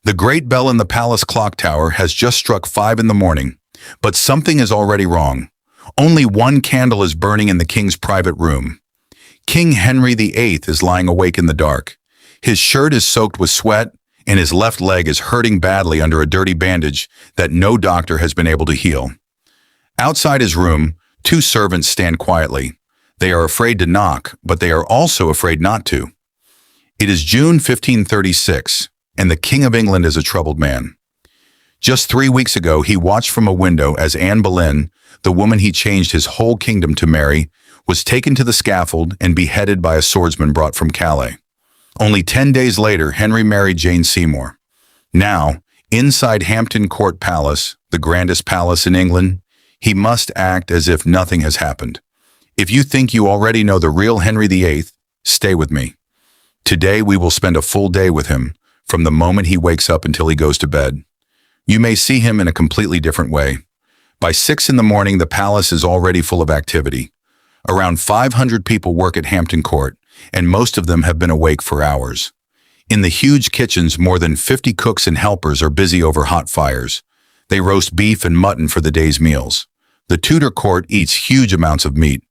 The great bell in the palace clock tower has just struck 5 in the morning, but something is already wrong. Only one candle is burning in the king's private room. King Henry VIII is lying awake in the dark. His shirt is soaked with sweat, and his left leg is hurting badly under a dirty bandage that no doctor has been able to heal. Outside his room, 2 servants stand quietly. They are afraid to knock, but they are also afraid not to. It is June 1536, and the King of England is a troubled man. Just 3 weeks ago, he watched from a window as Anne Boleyn, the woman he changed his whole kingdom to marry, was taken to the scaffold and beheaded by a swordsman brought from Calais. Only 10 days later, Henry married Jane Seymour. Now, inside Hampton Court Palace, the grandest palace in England, he must act as if nothing has happened. If you think you already know the real Henry VIII, stay with me. Today we will spend a full day with him, from the moment he wakes up until he goes to bed. You may see him in a completely different way. By 6 in the morning, the palace is already full of activity. Around 500 people work at Hampton Court, and most of them have been awake for hours. In the huge kitchens, more than 50 cooks and helpers are busy over hot fires. They roast beef and mutton for the day's meals. The Tudor court eats huge amounts of meat.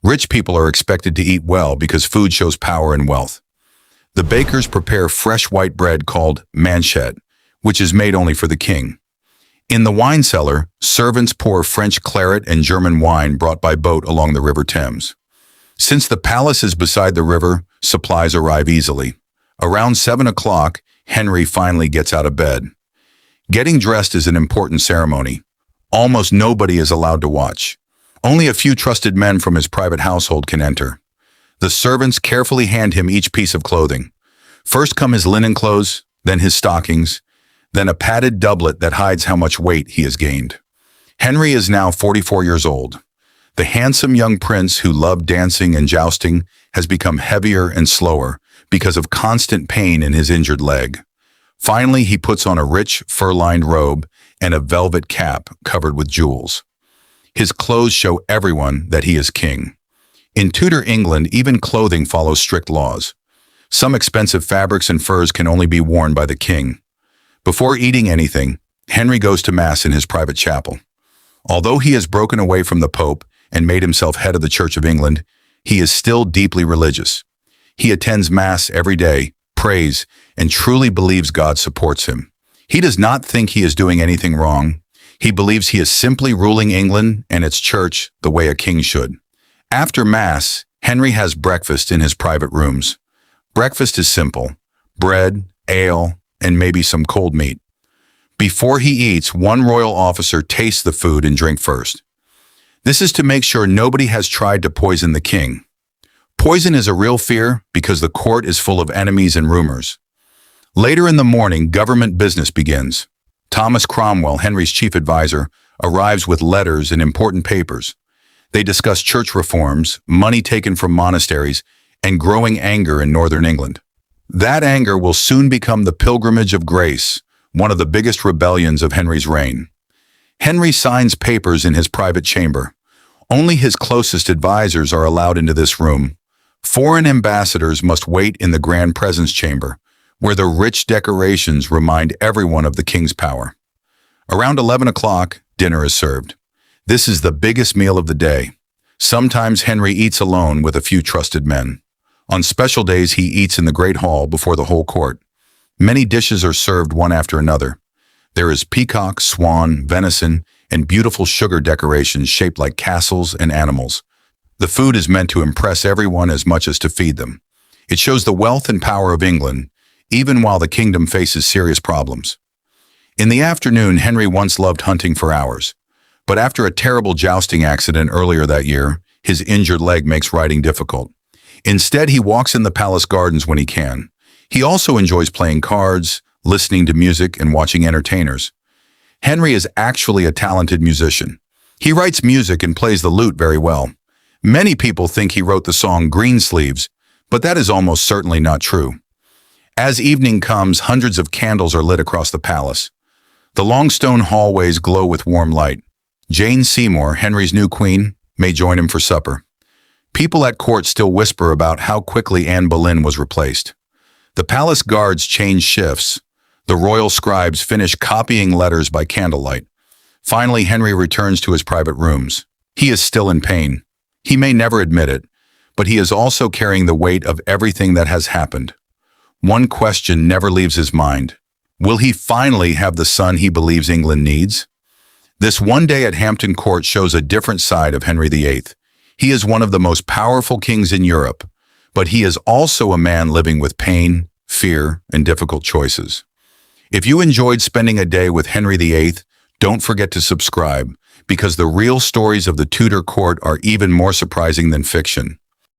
Rich people are expected to eat well because food shows power and wealth. The bakers prepare fresh white bread called manchet, which is made only for the king. In the wine cellar, servants pour French claret and German wine brought by boat along the River Thames. Since the palace is beside the river, supplies arrive easily. Around 7 o'clock, Henry finally gets out of bed. Getting dressed is an important ceremony. Almost nobody is allowed to watch. Only a few trusted men from his private household can enter. The servants carefully hand him each piece of clothing. First come his linen clothes, then his stockings, then a padded doublet that hides how much weight he has gained. Henry is now 44 years old. The handsome young prince who loved dancing and jousting has become heavier and slower because of constant pain in his injured leg. Finally, he puts on a rich, fur-lined robe and a velvet cap covered with jewels. His clothes show everyone that he is king. In Tudor England, even clothing follows strict laws. Some expensive fabrics and furs can only be worn by the king. Before eating anything, Henry goes to Mass in his private chapel. Although he has broken away from the Pope and made himself head of the Church of England, he is still deeply religious. He attends Mass every day, prays, and truly believes God supports him. He does not think he is doing anything wrong. He believes he is simply ruling England and its church the way a king should. After Mass, Henry has breakfast in his private rooms. Breakfast is simple: bread, ale, and maybe some cold meat. Before he eats, one royal officer tastes the food and drink first. This is to make sure nobody has tried to poison the king. Poison is a real fear because the court is full of enemies and rumors. Later in the morning, government business begins. Thomas Cromwell, Henry's chief advisor, arrives with letters and important papers. They discuss church reforms, money taken from monasteries, and growing anger in northern England. That anger will soon become the Pilgrimage of Grace, one of the biggest rebellions of Henry's reign. Henry signs papers in his private chamber. Only his closest advisors are allowed into this room. Foreign ambassadors must wait in the grand presence chamber, where the rich decorations remind everyone of the king's power. Around 11 o'clock, dinner is served. This is the biggest meal of the day. Sometimes Henry eats alone with a few trusted men. On special days, he eats in the Great Hall before the whole court. Many dishes are served one after another. There is peacock, swan, venison, and beautiful sugar decorations shaped like castles and animals. The food is meant to impress everyone as much as to feed them. It shows the wealth and power of England, even while the kingdom faces serious problems. In the afternoon, Henry once loved hunting for hours. But after a terrible jousting accident earlier that year, his injured leg makes riding difficult. Instead, he walks in the palace gardens when he can. He also enjoys playing cards, listening to music, and watching entertainers. Henry is actually a talented musician. He writes music and plays the lute very well. Many people think he wrote the song Greensleeves, but that is almost certainly not true. As evening comes, hundreds of candles are lit across the palace. The long stone hallways glow with warm light. Jane Seymour, Henry's new queen, may join him for supper. People at court still whisper about how quickly Anne Boleyn was replaced. The palace guards change shifts. The The royal scribes finish copying letters by candlelight. Finally, Henry returns to his private rooms. He is still in pain. He may never admit it, but he is also carrying the weight of everything that has happened. One question never leaves his mind. Will he finally have the son he believes England needs? This one day at Hampton Court shows a different side of Henry VIII. He is one of the most powerful kings in Europe, but he is also a man living with pain, fear, and difficult choices. If you enjoyed spending a day with Henry VIII, don't forget to subscribe, because the real stories of the Tudor court are even more surprising than fiction.